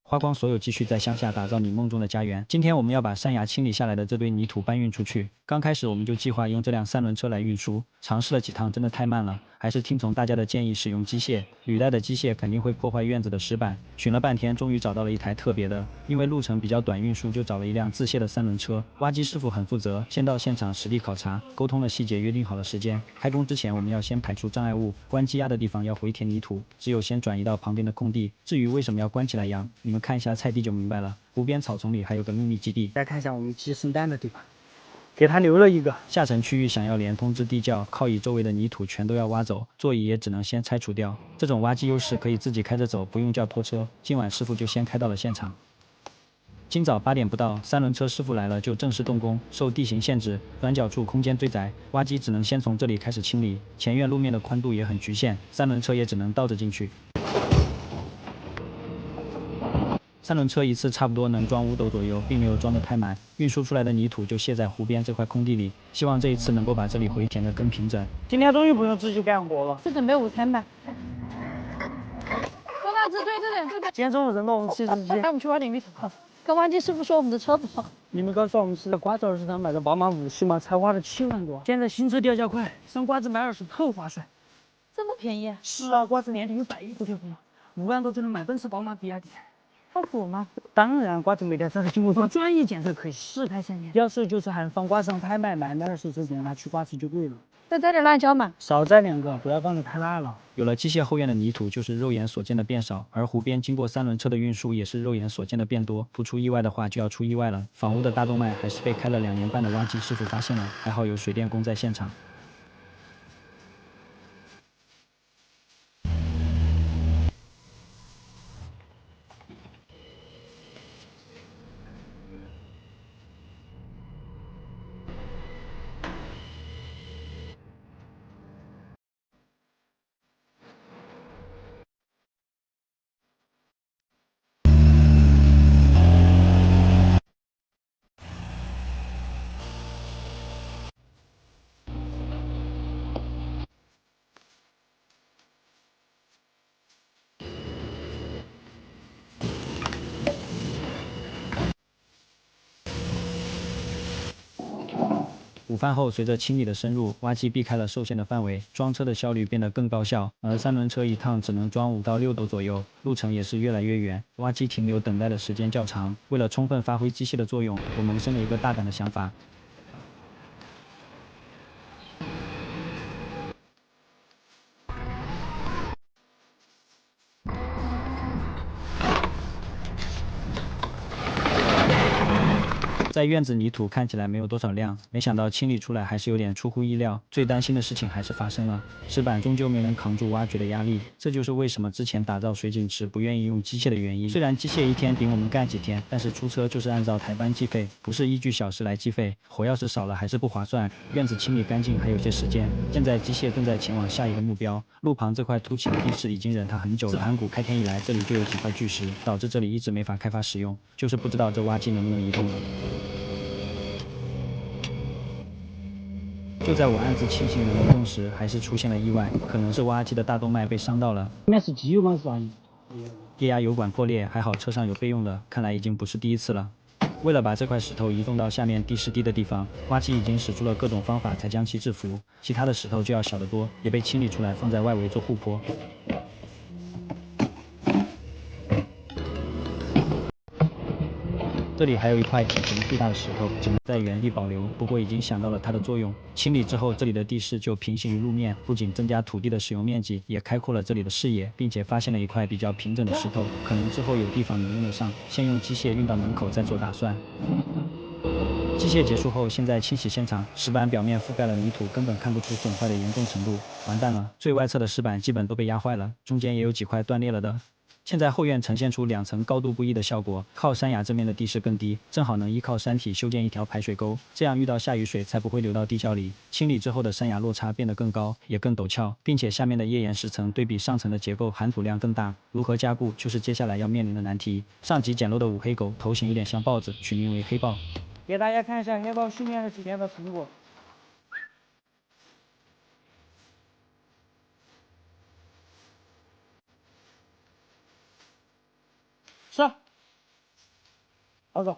花光所有积蓄在乡下打造你梦中的家园。今天我们要把山崖清理下来的这堆泥土搬运出去。刚开始我们就计划用这辆3轮车来运输，尝试了几趟真的太慢了，还是听从大家的建议使用机械。履带的机械肯定会破坏院子的石板，寻了半天终于找到了一台特别的，因为路程比较短，运输就找了一辆自卸的3轮车。挖机师傅很负责，先到现场实地考察，沟通了细节，约定好了时间。开工之前我们要先排除障碍物，关机压的地方要回填泥土，只有先转移到旁边的空地。至于为什么要关起来养，你们看一下菜地就明白了。湖边草丛里还有个秘密基地，再看一下我们鸡生蛋的地方，给它留了一个。下沉区域想要连通至地窖，靠椅周围的泥土全都要挖走，座椅也只能先拆除掉。这种挖机优势可以自己开着走，不用叫拖车。今晚师傅就先开到了现场。今早8点不到，3轮车师傅来了就正式动工。受地形限制，转角处空间最窄，挖机只能先从这里开始清理。前院路面的宽度也很局限，3轮车也只能倒着进去。3轮车一次差不多能装5斗左右，并没有装得太满。运输出来的泥土就卸在湖边这块空地里，希望这一次能够把这里回填得更平整。今天终于不用自己干活了，是准备午餐吧？说到这对着的，今天中午扔到我们汽车机，带我们去挖点泥土。跟挖机师傅说我们的车不好。你们告诉我们是在瓜子市场买的宝马5系吗？才花了7万多，现在新车掉价快，上瓜子买20特划算。这么便宜啊？是啊，瓜子年底有100亿补贴款，5万多就能买奔驰、宝马、比亚迪。靠谱吗？当然，瓜子每台车的经过专业检测，可以试开1年。要是就是喊放瓜上拍卖，买卖的时候直接拿去瓜子就对了。再摘点辣椒嘛，少摘2个，不要放得太辣了。有了机械后院的泥土，就是肉眼所见的变少，而湖边经过3轮车的运输，也是肉眼所见的变多。不出意外的话，就要出意外了。房屋的大动脉还是被开了2年半的挖机师傅发现了，还好有水电工在现场。午饭后，随着清理的深入，挖机避开了受限的范围，装车的效率变得更高效。而3轮车一趟只能装5到6斗左右，路程也是越来越远，挖机停留等待的时间较长。为了充分发挥机械的作用，我萌生了一个大胆的想法。在院子泥土看起来没有多少量，没想到清理出来还是有点出乎意料。最担心的事情还是发生了，石板终究没能扛住挖掘的压力。这就是为什么之前打造水井池不愿意用机械的原因。虽然机械一天顶我们干几天，但是出车就是按照台班计费，不是依据小时来计费。活要是少了还是不划算。院子清理干净还有些时间，现在机械正在前往下一个目标。路旁这块凸起的地势已经忍它很久了。自盘古开天以来，这里就有几块巨石，导致这里一直没法开发使用，就是不知道这挖机能不能移动了。就在我暗自庆幸能移动时，还是出现了意外，可能是挖机的大动脉被伤到了。应该是机油管是吧？液压油管破裂，还好车上有备用的，看来已经不是第一次了。为了把这块石头移动到下面地势低的地方，挖机已经使出了各种方法才将其制服。其他的石头就要小得多，也被清理出来放在外围做护坡。这里还有一块体型巨大的石头，只能在原地保留，不过已经想到了它的作用。清理之后，这里的地势就平行于路面，不仅增加土地的使用面积，也开阔了这里的视野，并且发现了一块比较平整的石头，可能之后有地方能用得上，先用机械运到门口再做打算。机械结束后，现在清洗现场，石板表面覆盖了泥土，根本看不出损坏的严重程度。完蛋了，最外侧的石板基本都被压坏了，中间也有几块断裂了的。现在后院呈现出2层高度不一的效果，靠山崖这面的地势更低，正好能依靠山体修建一条排水沟，这样遇到下雨水才不会流到地窖里。清理之后的山崖落差变得更高，也更陡峭，并且下面的页岩石层对比上层的结构含土量更大，如何加固就是接下来要面临的难题。上集捡漏的5黑狗，头型有点像豹子，取名为黑豹。给大家看一下黑豹训练了几天的成果。是。好走。